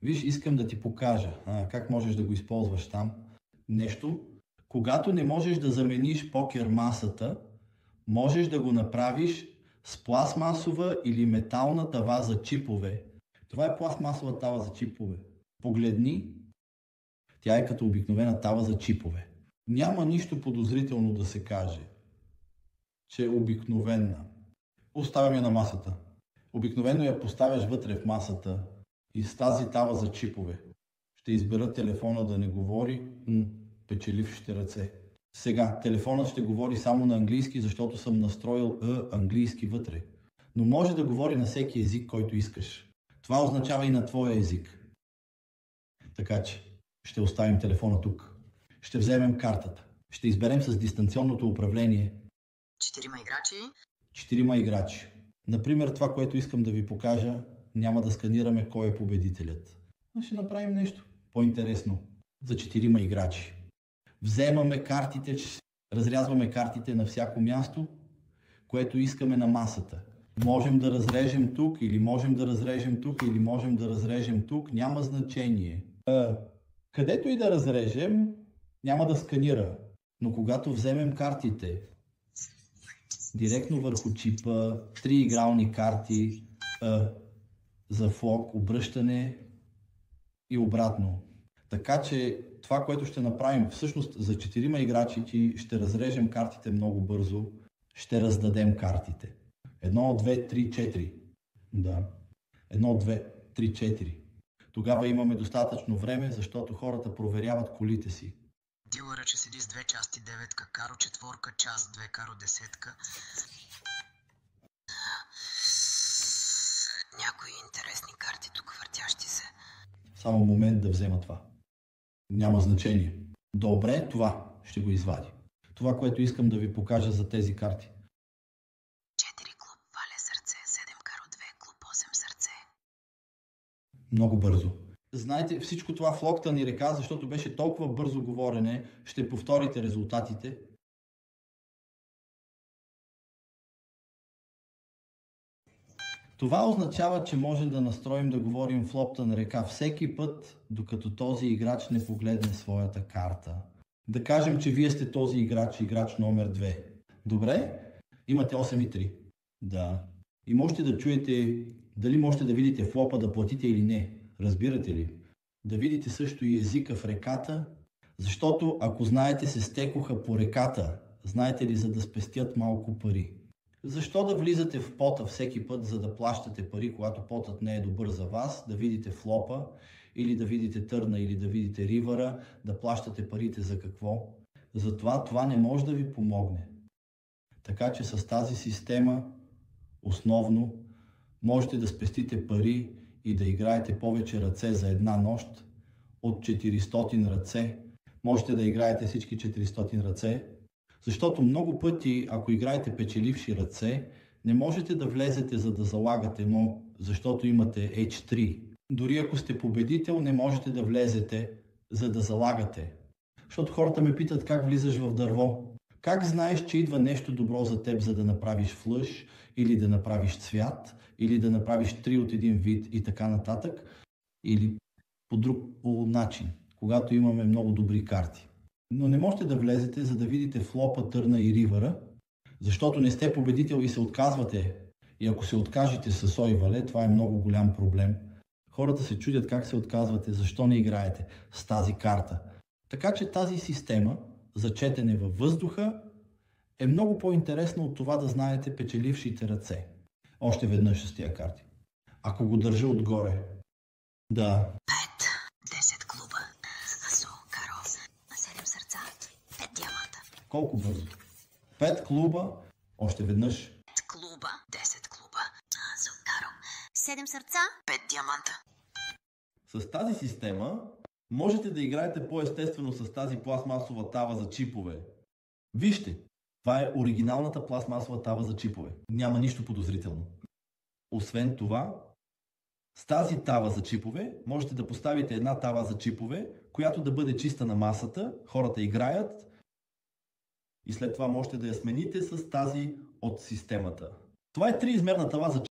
Виж, искам да ти покажа как можеш да го използваш там. Нещо. Когато не можеш да замениш покер масата, можеш да го направиш с пластмасова или метална тава за чипове. Това е пластмасова тава за чипове. Погледни, тя е като обикновена тава за чипове. Няма нищо подозрително да се каже, че е обикновена. Оставям я на масата. Обикновено я поставяш вътре в масата и с тази тава за чипове. Ще избера телефона да не говори печелившите ръце. Сега, телефонът ще говори само на английски, защото съм настроил английски вътре. Но може да говори на всеки език, който искаш. Това означава и на твоя език. Така че, ще оставим телефона тук. Ще вземем картата. Ще изберем с дистанционното управление. 4 играчи. 4 играчи. Например, това, което искам да ви покажа, няма да сканираме кой е победителят. Ще направим нещо по-интересно за 4 играчи. Вземаме картите, разрязваме картите на всяко място, което искаме на масата. Можем да разрежем тук, или можем да разрежем тук, или можем да разрежем тук. Няма значение. Където и да разрежем, няма да сканира. Но когато вземем картите директно върху чипа, 3 игрални карти за флок, обръщане и обратно. Така че това, което ще направим, всъщност за 4 играчи ще разрежем картите много бързо, ще раздадем картите. 1, 2, 3, 4. Да. 1, 2, 3, 4. Тогава имаме достатъчно време, защото хората проверяват колите си. Дилъра, че седи с 2 части 9, каро 4, част 2, каро 10. Някои интересни карти тук въртящи се. Само момент да взема това. Няма значение. Добре, това ще го извади. Това, което искам да ви покажа за тези карти. 4 клуб, валя сърце, 7 каро 2, клуб 8 сърце. Много бързо. Знаете, всичко това Флокта ни река, защото беше толкова бързо говорене. Ще повторите резултатите. Това означава, че може да настроим да говорим флопта на река всеки път, докато този играч не погледне своята карта. Да кажем, че вие сте този играч номер 2. Добре? Имате 8 и 3. Да. И можете да чуете дали можете да видите флопа да платите или не. Разбирате ли? Да видите също и езика в реката, защото ако знаете се стекоха по реката, знаете ли, за да спестят малко пари. Защо да влизате в пота всеки път, за да плащате пари, когато потът не е добър за вас, да видите флопа, или да видите търна, или да видите ривъра, да плащате парите за какво? Затова това не може да ви помогне. Така че с тази система, основно, можете да спестите пари и да играете повече ръце за една нощ от 400 ръце. Можете да играете всички 400 ръце, защото много пъти, ако играете печеливши ръце, не можете да влезете за да залагате, защото имате H3. Дори ако сте победител, не можете да влезете за да залагате. Защото хората ме питат как влизаш в дърво. Как знаеш, че идва нещо добро за теб, за да направиш флъш, или да направиш цвят, или да направиш 3 от един вид и така нататък, или по друг начин, когато имаме много добри карти. Но не можете да влезете, за да видите флопа, търна и ривъра, защото не сте победител и се отказвате. И ако се откажете с СО и вале, това е много голям проблем. Хората се чудят как се отказвате, защо не играете с тази карта. Така че тази система за четене във въздуха е много по-интересна от това да знаете печелившите ръце. Още веднъж с тия карти. Ако го държа отгоре. Да. 5, 10 клуба, асо, каро, 7 сърца, 5 диаманта. Колко бързо? 5 клуба, още веднъж. 5 клуба, 10 клуба, асо, каро, 7 сърца, 5 диаманта. С тази система можете да играете по-естествено с тази пластмасова тава за чипове. Вижте, това е оригиналната пластмасова тава за чипове. Няма нищо подозрително. Освен това, с тази тава за чипове можете да поставите една тава за чипове, която да бъде чиста на масата, хората играят и след това можете да я смените с тази от системата. Това е 3-измерна тава за чипове.